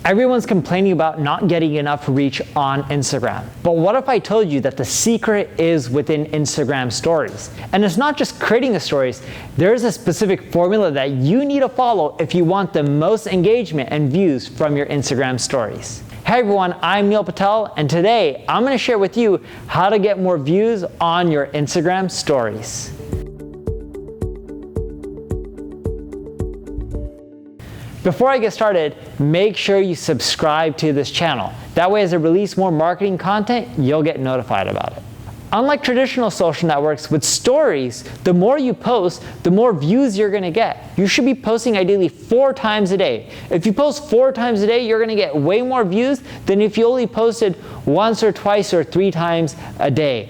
Everyone's complaining about not getting enough reach on Instagram. But what if I told you that the secret is within Instagram stories? And it's not just creating the stories, there's a specific formula that you need to follow if you want the most engagement and views from your Instagram stories. Hey everyone, I'm Neil Patel, and today I'm going to share with you how to get more views on your Instagram stories. Before I get started, make sure you subscribe to this channel. That way as I release more marketing content, you'll get notified about it. Unlike traditional social networks, with stories, the more you post, the more views you're gonna get. You should be posting ideally 4 times a day. If you post 4 times a day, you're gonna get way more views than if you only posted once or twice or 3 times a day.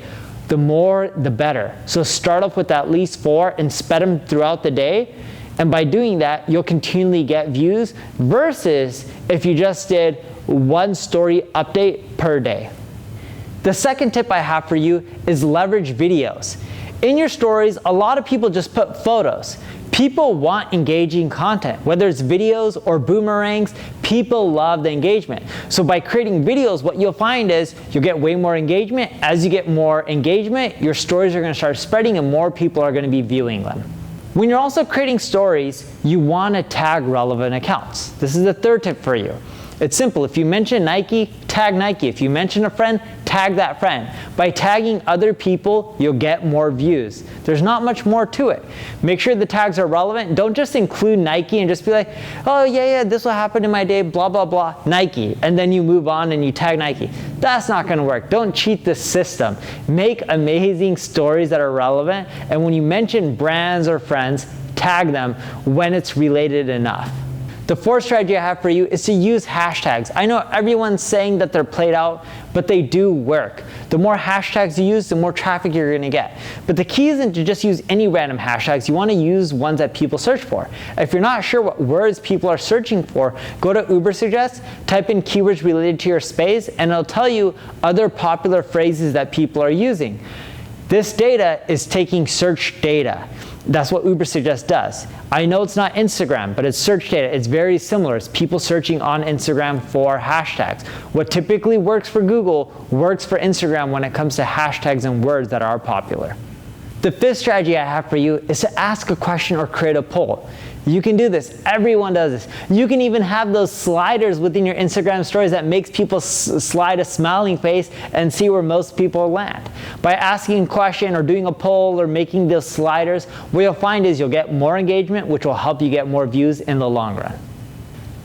The more, the better. So start off with at least 4 and spread them throughout the day. And by doing that, you'll continually get views versus if you just did 1 story update per day. The second tip I have for you is leverage videos. In your stories, a lot of people just put photos. People want engaging content, whether it's videos or boomerangs, people love the engagement. So by creating videos, what you'll find is you'll get way more engagement. As you get more engagement, your stories are gonna start spreading and more people are gonna be viewing them. When you're also creating stories, you want to tag relevant accounts. This is the third tip for you. It's simple. If you mention Nike, tag Nike. If you mention a friend, tag that friend. By tagging other people, you'll get more views. There's not much more to it. Make sure the tags are relevant. Don't just include Nike and just be like, oh yeah, this will happen in my day, blah, blah, blah, Nike. And then you move on and you tag Nike. That's not gonna work. Don't cheat the system. Make amazing stories that are relevant. And when you mention brands or friends, tag them when it's related enough. The fourth strategy I have for you is to use hashtags. I know everyone's saying that they're played out, but they do work. The more hashtags you use, the more traffic you're gonna get. But the key isn't to just use any random hashtags. You wanna use ones that people search for. If you're not sure what words people are searching for, go to Ubersuggest, type in keywords related to your space, and it'll tell you other popular phrases that people are using. This data is taking search data. That's what Ubersuggest does. I know it's not Instagram, but it's search data. It's very similar. It's people searching on Instagram for hashtags. What typically works for Google works for Instagram when it comes to hashtags and words that are popular. The fifth strategy I have for you is to ask a question or create a poll. You can do this. Everyone does this. You can even have those sliders within your Instagram stories that makes people slide a smiling face and see where most people land. By asking a question or doing a poll or making those sliders, what you'll find is you'll get more engagement, which will help you get more views in the long run.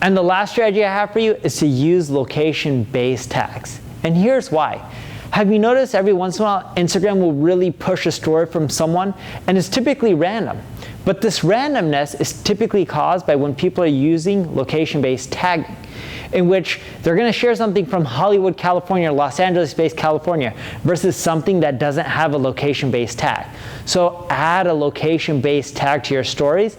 And the last strategy I have for you is to use location-based tags. And here's why. Have you noticed every once in a while, Instagram will really push a story from someone, and it's typically random. But this randomness is typically caused by when people are using location-based tagging, in which they're gonna share something from Hollywood, California, or Los Angeles-based California, versus something that doesn't have a location-based tag. So add a location-based tag to your stories.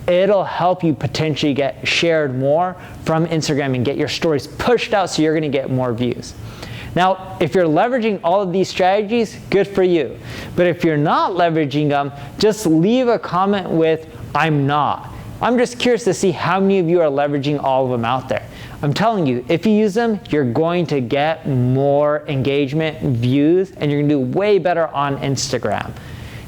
It'll help you potentially get shared more from Instagram and get your stories pushed out so you're gonna get more views. Now, if you're leveraging all of these strategies, good for you. But if you're not leveraging them, just leave a comment with, I'm not. I'm just curious to see how many of you are leveraging all of them out there. I'm telling you, if you use them, you're going to get more engagement, views, and you're gonna do way better on Instagram.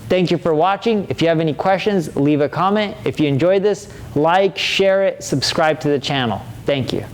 Thank you for watching. If you have any questions, leave a comment. If you enjoyed this, like, share it, subscribe to the channel. Thank you.